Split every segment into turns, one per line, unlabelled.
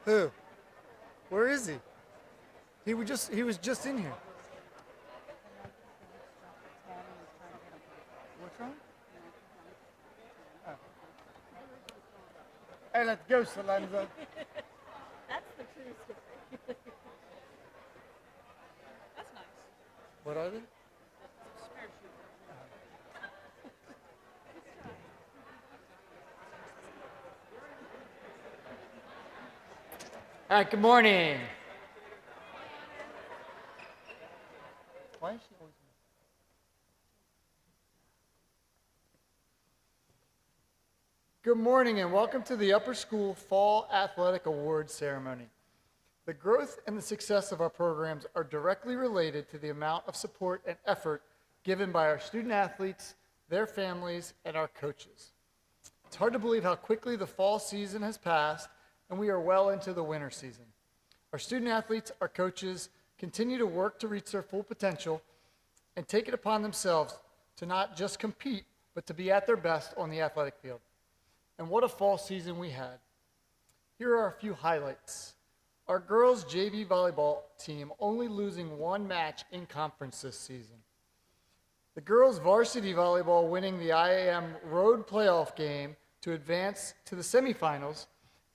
Who? Where is he? He was just in here. What's wrong? Hey, let's go, Salenza.
That's the true story. That's nice.
What are they?
All right, good morning.
Why is she always? Good morning and welcome to the Upper School Fall Athletic Awards Ceremony. The growth and the success of our programs are directly related to the amount of support and effort given by our student athletes, their families, and our coaches. It's hard to believe how quickly the fall season has passed and we are well into the winter season. Our student athletes, our coaches, continue to work to reach their full potential and take it upon themselves to not just compete, but to be at their best on the athletic field. And what a fall season we had. Here are a few highlights. Our girls JV volleyball team only losing one match in conference this season. The girls varsity volleyball winning the IAM road playoff game to advance to the semifinals,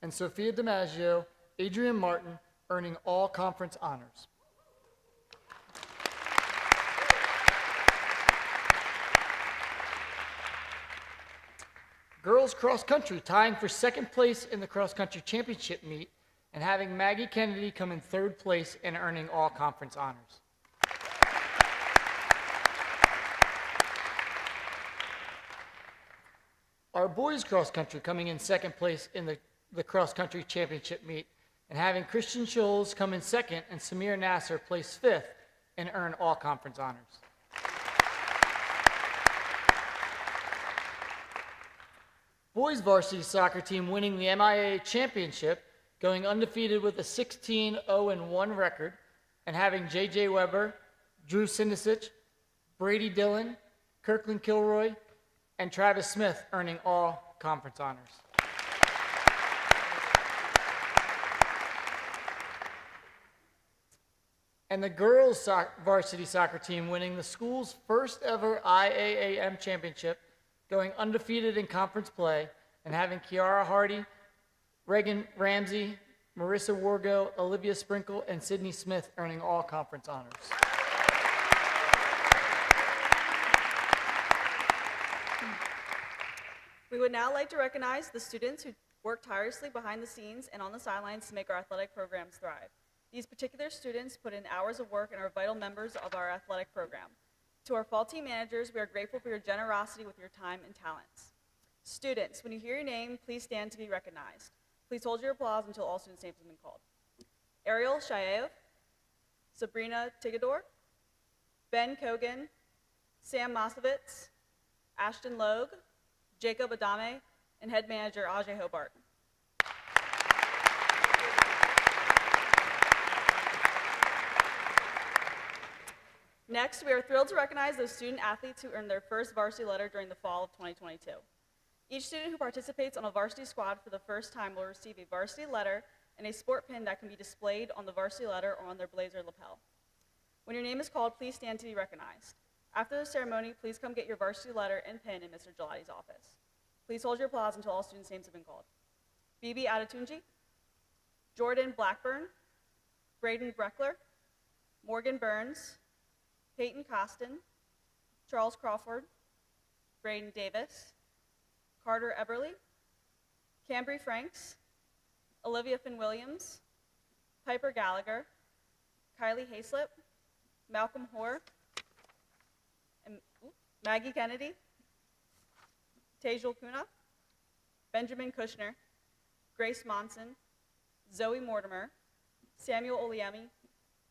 and Sophia DiMaggio, Adrian Martin earning all conference honors. Girls cross country tying for second place in the cross country championship meet and having Maggie Kennedy come in third place and earning all conference honors. Our boys cross country coming in second place in the cross country championship meet and having Christian Scholes come in second and Samir Nasser place fifth and earn all conference honors. Boys varsity soccer team winning the MIA championship, going undefeated with a 16-0-1 record and having J.J. Weber, Drew Sindicic, Brady Dillon, Kirkland Kilroy, and Travis Smith earning all conference honors. And the girls varsity soccer team winning the school's first ever IAAM championship, going undefeated in conference play, and having Kiara Hardy, Reagan Ramsey, Marissa Wargo, Olivia Sprinkle, and Sydney Smith earning all conference honors.
We would now like to recognize the students who work tirelessly behind the scenes and on the sidelines to make our athletic programs thrive. These particular students put in hours of work and are vital members of our athletic program. To our fall team managers, we are grateful for your generosity with your time and talents. Students, when you hear your name, please stand to be recognized. Please hold your applause until all students' names have been called. Ariel Shayev, Sabrina Tigador, Ben Kogan, Sam Mosovitz, Ashton Logue, Jacob Adame, and head manager Ajay Hobart. Next, we are thrilled to recognize those student athletes who earned their first varsity letter during the fall of 2022. Each student who participates on a varsity squad for the first time will receive a varsity letter and a sport pin that can be displayed on the varsity letter or on their blazer lapel. When your name is called, please stand to be recognized. After the ceremony, please come get your varsity letter and pin in Mr. Gelati's office. Please hold your applause until all students' names have been called. Bibi Adetunji, Jordan Blackburn, Braden Breckler, Morgan Burns, Peyton Costin, Charles Crawford, Braden Davis, Carter Eberly, Cambry Franks, Olivia Finn-Williams, Piper Gallagher, Kylie Hayslip, Malcolm Hoare, and Maggie Kennedy, Tejal Kuna, Benjamin Kushner, Grace Monson, Zoe Mortimer, Samuel Oliemi,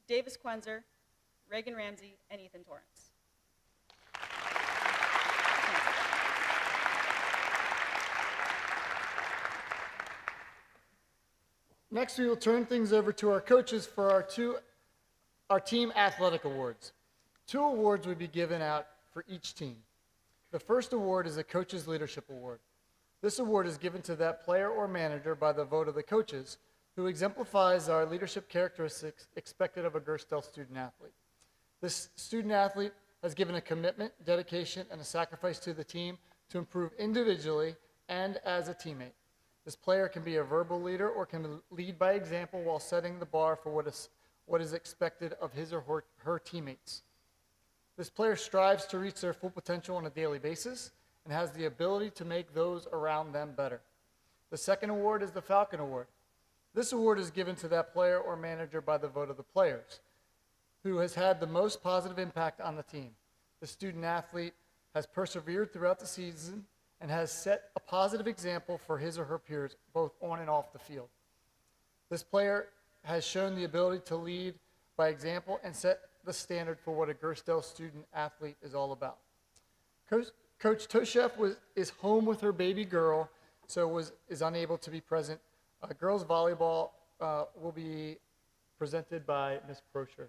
Davis Quenzer, Reagan Ramsey, and Ethan Torrance.
Next, we will turn things over to our coaches for our team athletic awards. 2 awards will be given out for each team. The first award is a Coach's Leadership Award. This award is given to that player or manager by the vote of the coaches who exemplifies our leadership characteristics expected of a Gerstel student athlete. This student athlete has given a commitment, dedication, and a sacrifice to the team to improve individually and as a teammate. This player can be a verbal leader or can lead by example while setting the bar for what is expected of his or her teammates. This player strives to reach their full potential on a daily basis and has the ability to make those around them better. The second award is the Falcon Award. This award is given to that player or manager by the vote of the players who has had the most positive impact on the team. The student athlete has persevered throughout the season and has set a positive example for his or her peers, both on and off the field. This player has shown the ability to lead by example and set the standard for what a Gerstel student athlete is all about. Coach Toshev is home with her baby girl, so is unable to be present. Girls volleyball will be presented by Ms. Prosher.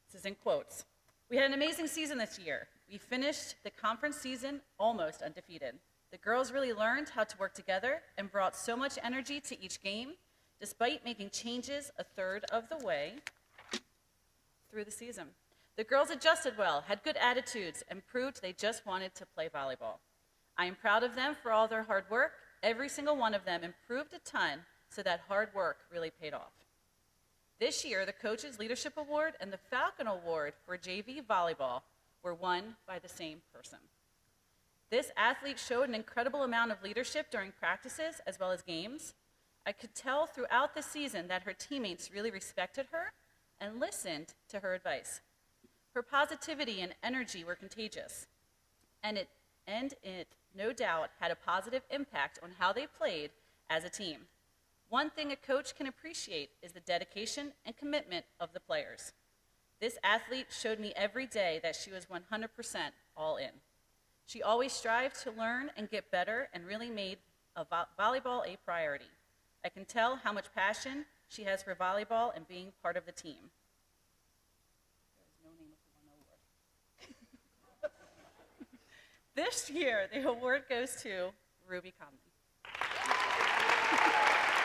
This is in quotes. We had an amazing season this year. We finished the conference season almost undefeated. The girls really learned how to work together and brought so much energy to each game, despite making changes a third of the way through the season. The girls adjusted well, had good attitudes, and proved they just wanted to play volleyball. I am proud of them for all their hard work. Every single one of them improved a ton, so that hard work really paid off. This year, the Coaches Leadership Award and the Falcon Award for JV Volleyball were won by the same person. This athlete showed an incredible amount of leadership during practices as well as games. I could tell throughout the season that her teammates really respected her and listened to her advice. Her positivity and energy were contagious, and it no doubt had a positive impact on how they played as a team. One thing a coach can appreciate is the dedication and commitment of the players. This athlete showed me every day that she was 100% all in. She always strived to learn and get better and really made volleyball a priority. I can tell how much passion she has for volleyball and being part of the team. There is no name of the award. This year, the award goes to Ruby Conley.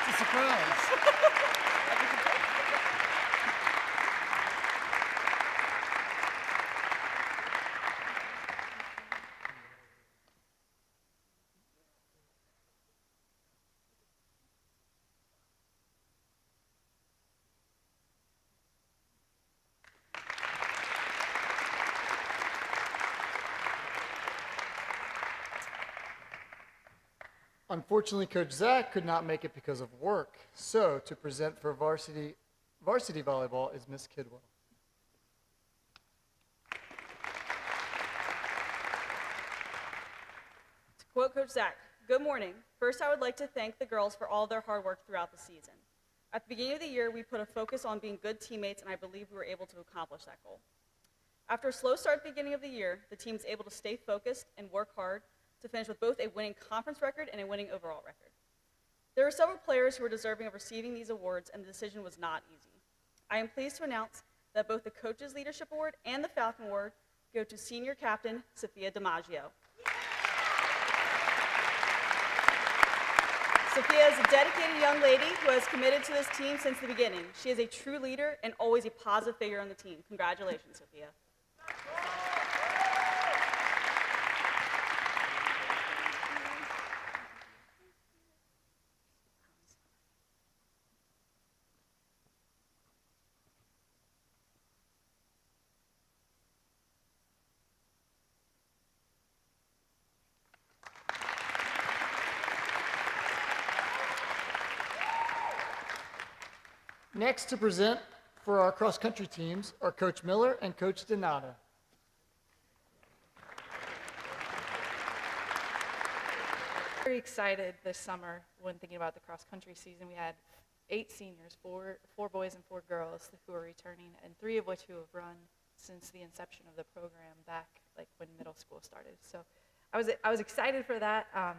It's a surprise.
Unfortunately, Coach Zach could not make it because of work. So to present for varsity volleyball is Miss Kidwell.
To quote Coach Zach, "Good morning. First, I would like to thank the girls for all their hard work throughout the season. At the beginning of the year, we put a focus on being good teammates, and I believe we were able to accomplish that goal. After a slow start at the beginning of the year, the team was able to stay focused and work hard to finish with both a winning conference record and a winning overall record. There were several players who were deserving of receiving these awards, and the decision was not easy. I am pleased to announce that both the Coaches Leadership Award and the Falcon Award go to senior captain Sophia DiMaggio. Sophia is a dedicated young lady who has committed to this team since the beginning. She is a true leader and always a positive figure on the team. Congratulations, Sophia.
Next to present for our cross-country teams are Coach Miller and Coach Donato.
Very excited this summer when thinking about the cross-country season. We had 8 seniors, four boys and 4 girls who are returning, and 3 of which who have run since the inception of the program back like when middle school started. So I was excited for that. I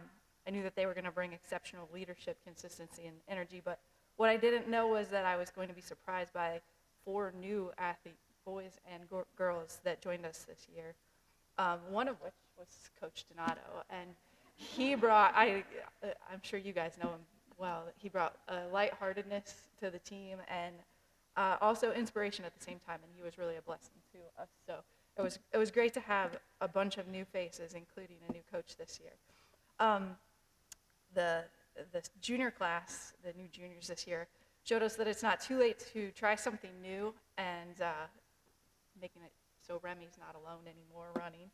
knew that they were going to bring exceptional leadership, consistency, and energy, but what I didn't know was that I was going to be surprised by 4 boys and girls that joined us this year, one of which was Coach Donato. And he brought, I'm sure you guys know him well, he brought a lightheartedness to the team and also inspiration at the same time, and he was really a blessing to us. So it was great to have a bunch of new faces, including a new coach this year. The junior class, the new juniors this year, showed us that it's not too late to try something new and making it so Remy's not alone anymore running.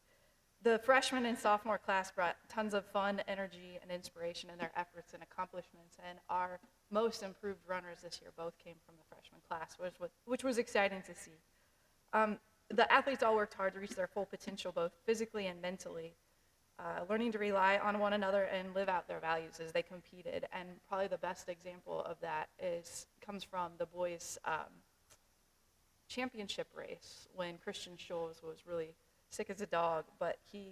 The freshman and sophomore class brought tons of fun, energy, and inspiration in their efforts and accomplishments, and our most improved runners this year both came from the freshman class, which was exciting to see. The athletes all worked hard to reach their full potential, both physically and mentally, learning to rely on one another and live out their values as they competed. And probably the best example of that comes from the boys' championship race when Christian Scholes was really sick as a dog, but he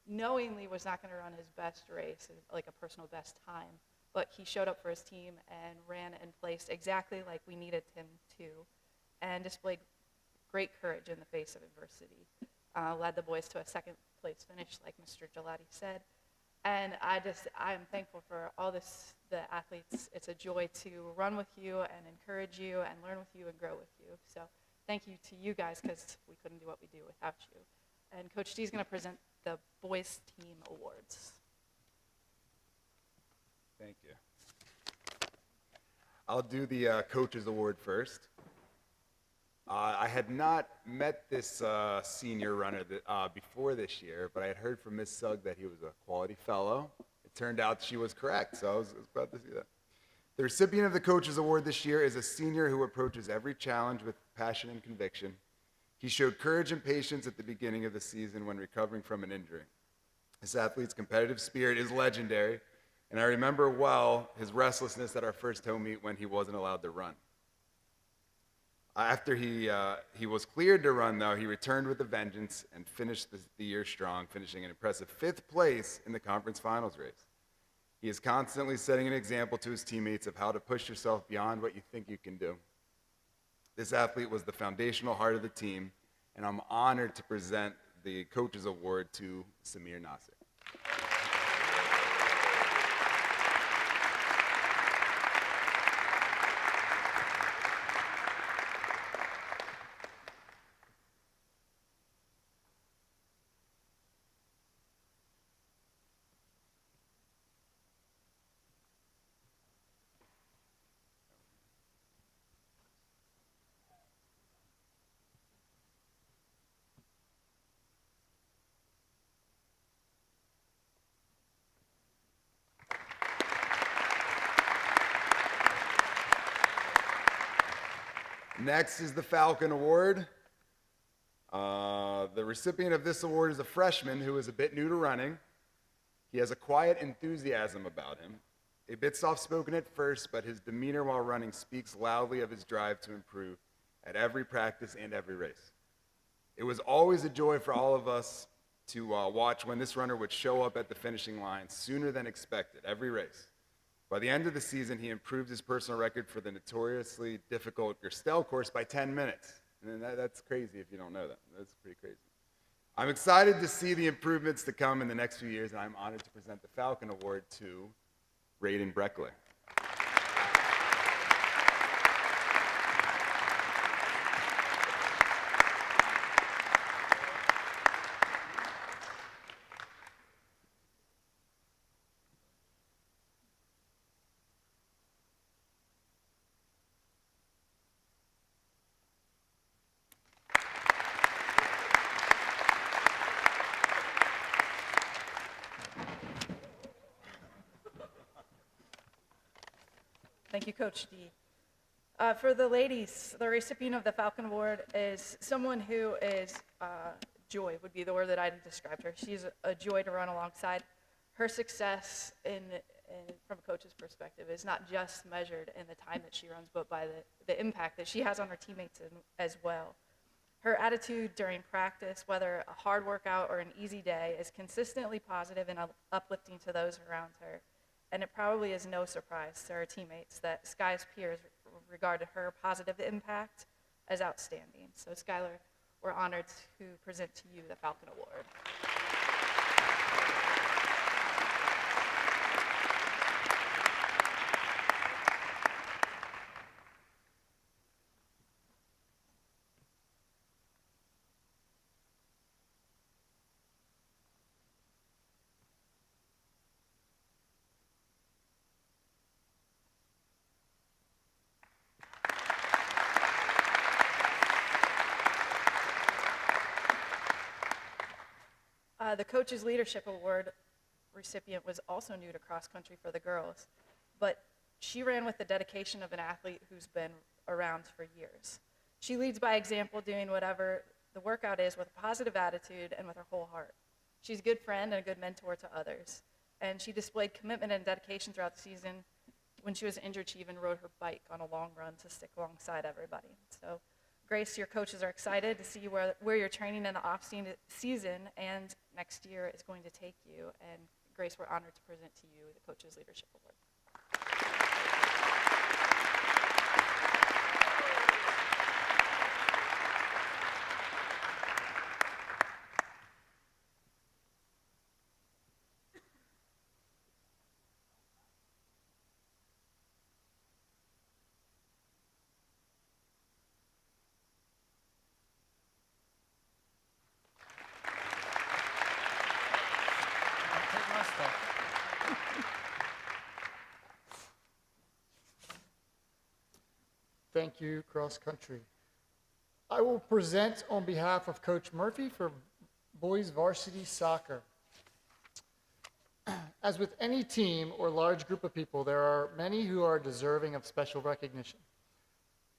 knowingly was not going to run his best race, like a personal best time, but he showed up for his team and ran and placed exactly like we needed him to, and displayed great courage in the face of adversity. Led the boys to a second place finish, like Mr. Gelati said. And I'm thankful for all the athletes. It's a joy to run with you and encourage you and learn with you and grow with you. So thank you to you guys, because we couldn't do what we do without you. And Coach D is going to present the boys team awards.
Thank you. I'll do the coaches award first. I had not met this senior runner before this year, but I had heard from Ms. Sugg that he was a quality fellow. It turned out she was correct, so I was glad to see that. The recipient of the Coaches Award this year is a senior who approaches every challenge with passion and conviction. He showed courage and patience at the beginning of the season when recovering from an injury. This athlete's competitive spirit is legendary, and I remember well his restlessness at our first home meet when he wasn't allowed to run. After he was cleared to run, though, he returned with a vengeance and finished the year strong, finishing an impressive 5th place in the conference finals race. He is constantly setting an example to his teammates of how to push yourself beyond what you think you can do. This athlete was the foundational heart of the team, and I'm honored to present the Coaches Award to Samir Nasser. Next is the Falcon Award. The recipient of this award is a freshman who is a bit new to running. He has a quiet enthusiasm about him. A bit soft-spoken at first, but his demeanor while running speaks loudly of his drive to improve at every practice and every race. It was always a joy for all of us to watch when this runner would show up at the finishing line sooner than expected every race. By the end of the season, he improved his personal record for the notoriously difficult Gerstel course by 10 minutes. And that's crazy if you don't know that. That's pretty crazy. I'm excited to see the improvements to come in the next few years, and I'm honored to present the Falcon Award to Raiden Breckley.
Thank you, Coach D. For the ladies, the recipient of the Falcon Award is someone who is joy, would be the word that I described her. She's a joy to run alongside. Her success from a coach's perspective is not just measured in the time that she runs, but by the impact that she has on her teammates as well. Her attitude during practice, whether a hard workout or an easy day, is consistently positive and uplifting to those around her. And it probably is no surprise to her teammates that Sky's peers regarded her positive impact as outstanding. So Skylar, we're honored to present to you the Falcon Award. The Coaches Leadership Award recipient was also new to cross country for the girls, but she ran with the dedication of an athlete who's been around for years. She leads by example, doing whatever the workout is with a positive attitude and with her whole heart. She's a good friend and a good mentor to others, and she displayed commitment and dedication throughout the season. When she was injured, she even rode her bike on a long run to stick alongside everybody. So Grace, your coaches are excited to see where you're training in the off-season and next year is going to take you. And Grace, we're honored to present to you the Coaches Leadership Award.
Take my stuff.
Thank you, cross country. I will present on behalf of Coach Murphy for boys varsity soccer. As with any team or large group of people, there are many who are deserving of special recognition.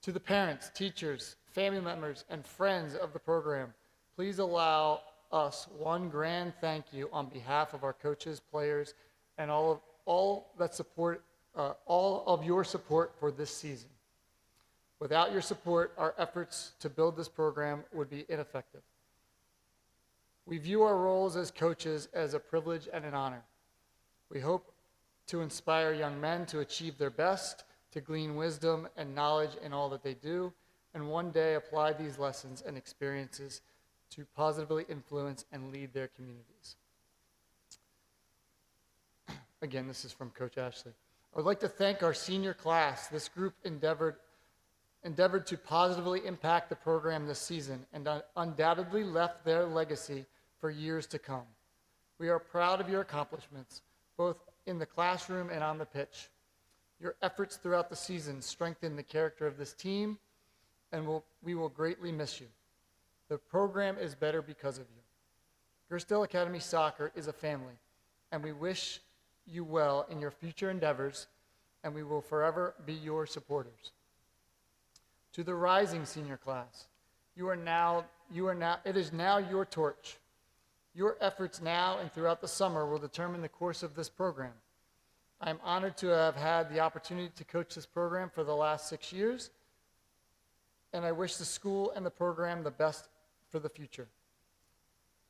To the parents, teachers, family members, and friends of the program, please allow us one grand thank you on behalf of our coaches, players, and all of your support for this season. Without your support, our efforts to build this program would be ineffective. We view our roles as coaches as a privilege and an honor. We hope to inspire young men to achieve their best, to glean wisdom and knowledge in all that they do, and one day apply these lessons and experiences to positively influence and lead their communities. Again, this is from Coach Ashley. I would like to thank our senior class. This group endeavored to positively impact the program this season and undoubtedly left their legacy for years to come. We are proud of your accomplishments, both in the classroom and on the pitch. Your efforts throughout the season strengthen the character of this team, and we will greatly miss you. The program is better because of you. Gersdale Academy Soccer is a family, and we wish you well in your future endeavors, and we will forever be your supporters. To the rising senior class, it is now your torch. Your efforts now and throughout the summer will determine the course of this program. I am honored to have had the opportunity to coach this program for the last 6 years, and I wish the school and the program the best for the future.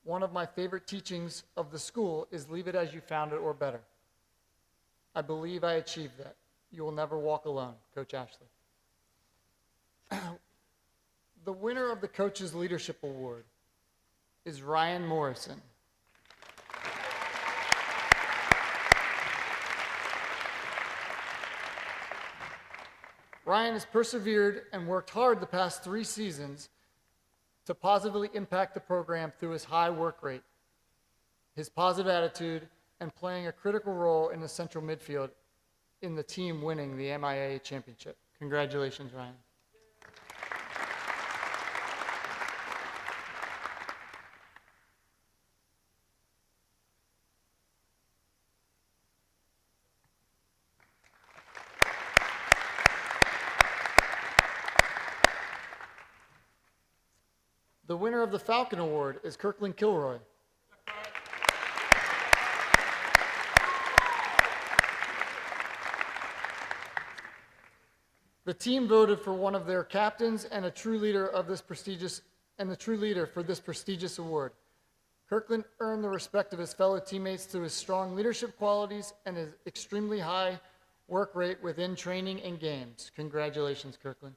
One of my favorite teachings of the school is leave it as you found it or better. I believe I achieved that. You will never walk alone, Coach Ashley. The winner of the Coaches Leadership Award is Ryan Morrison. Ryan has persevered and worked hard the past 3 seasons to positively impact the program through his high work rate, his positive attitude, and playing a critical role in the central midfield in the team winning the MIA championship. Congratulations, Ryan. The winner of the Falcon Award is Kirkland Kilroy. The team voted for one of their captains and a true leader of this prestigious for this prestigious award. Kirkland earned the respect of his fellow teammates through his strong leadership qualities and his extremely high work rate within training and games. Congratulations, Kirkland.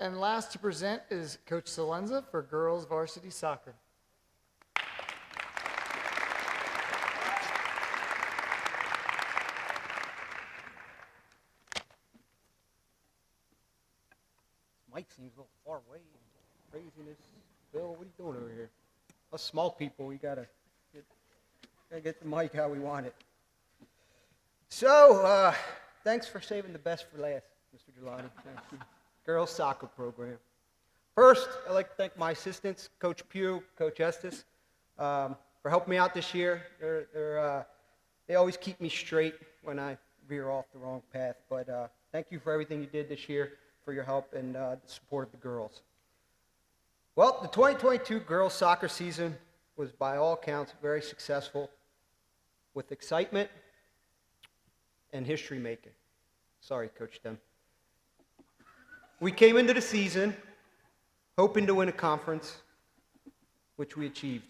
And last to present is Coach Salenza for girls varsity soccer.
Mike seems a little far away. Craziness. Bill, what are you doing over here? Us small people, we gotta get the mic how we want it. So, thanks for saving the best for last, Mr. Gelati. Thank you. Girls soccer program. First, I'd like to thank my assistants, Coach Pugh, Coach Estes, for helping me out this year. They always keep me straight when I veer off the wrong path. But thank you for everything you did this year, for your help and the support of the girls. Well, the 2022 girls soccer season was by all accounts very successful, with excitement and history making. Sorry, Coach Dem. We came into the season hoping to win a conference, which we achieved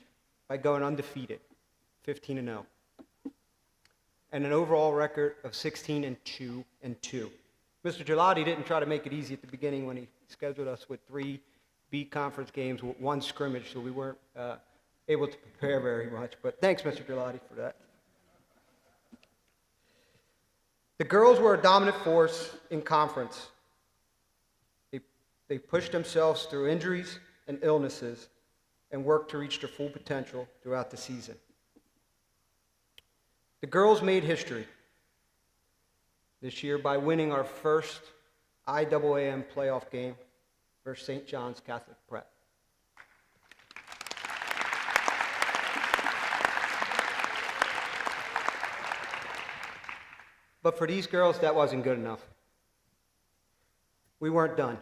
by going undefeated, 15-0, and an overall record of 16-2-2. Mr. Gelati didn't try to make it easy at the beginning when he scheduled us with 3 B conference games with 1 scrimmage, so we weren't able to prepare very much. But thanks, Mr. Gelati, for that. The girls were a dominant force in conference. They pushed themselves through injuries and illnesses and worked to reach their full potential throughout the season. The girls made history this year by winning our first IAAM playoff game versus St. John's Catholic Prep. But for these girls, that wasn't good enough. We weren't done.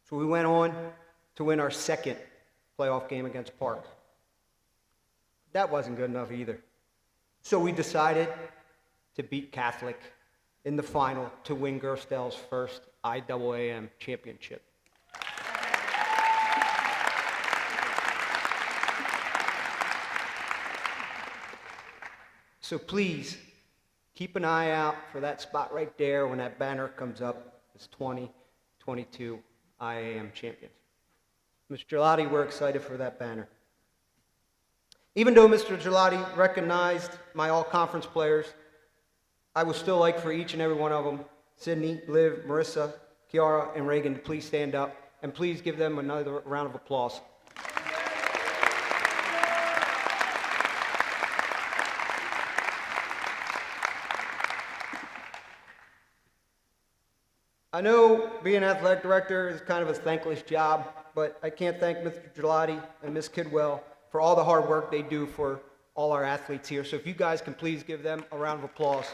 So we went on to win our second playoff game against Park. That wasn't good enough either. So we decided to beat Catholic in the final to win Gerstel's first IAAM championship. So please, keep an eye out for that spot right there when that banner comes up as 2022 IAM champions. Mr. Gelati, we're excited for that banner. Even though Mr. Gelati recognized my all-conference players, I would still like for each and every one of them, Sydney, Liv, Marissa, Kiara, and Reagan, to please stand up, and please give them another round of applause. I know being athletic director is kind of a thankless job, but I can't thank Mr. Gelati and Ms. Kidwell for all the hard work they do for all our athletes here. So if you guys can please give them a round of applause.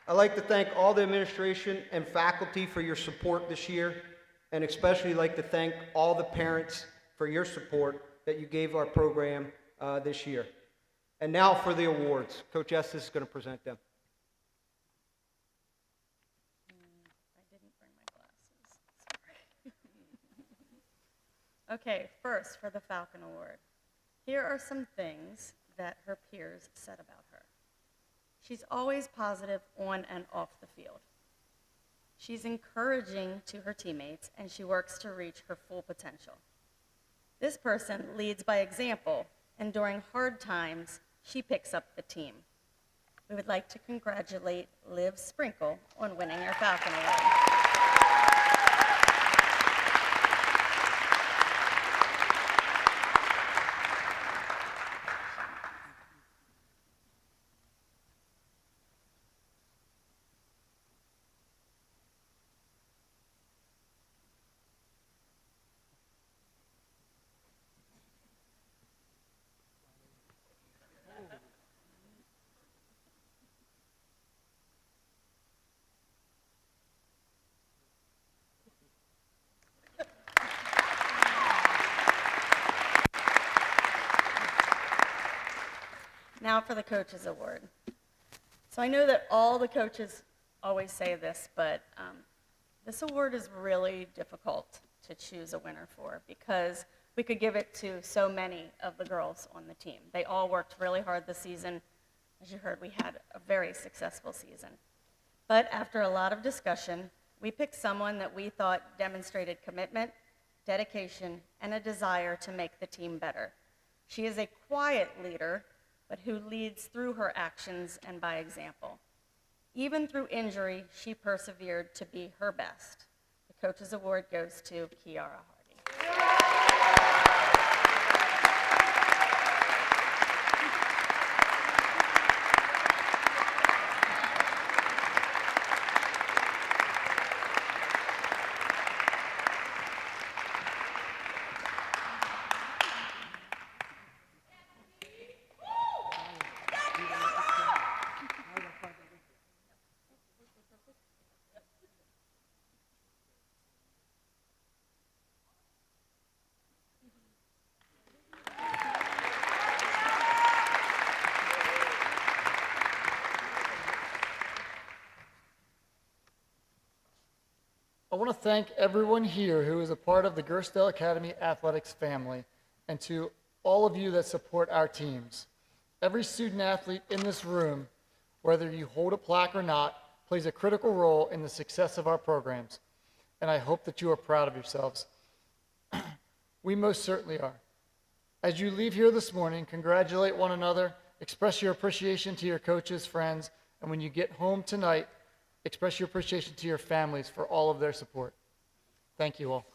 I'd like to thank all the administration and faculty for your support this year, and especially like to thank all the parents for your support that you gave our program this year. And now for the awards. Coach Estes is going to present them.
I didn't bring my glasses. Sorry. Okay, first for the Falcon Award. Here are some things that her peers said about her. She's always positive on and off the field. She's encouraging to her teammates, and she works to reach her full potential. This person leads by example, and during hard times, she picks up the team. We would like to congratulate Liv Sprinkle on winning her Falcon Award. Now for the Coaches Award. So I know that all the coaches always say this, but this award is really difficult to choose a winner for because we could give it to so many of the girls on the team. They all worked really hard this season.
As you heard, we had a very successful season. But after a lot of discussion, we picked someone that we thought demonstrated commitment, dedication, and a desire to make the team better. She is a quiet leader, but who leads through her actions and by example. Even through injury, she persevered to be her best. The Coach's Award goes to Kiara Hardy.
I want to thank everyone here who is a part of the Gersdale Academy Athletics family, and to all of you that support our teams. Every student athlete in this room, whether you hold a plaque or not, plays a critical role in the success of our programs, and I hope that you are proud of yourselves. We most certainly are. As you leave here this morning, congratulate one another, express your appreciation to your coaches, friends, and when you get home tonight, express your appreciation to your families for all of their support. Thank you all.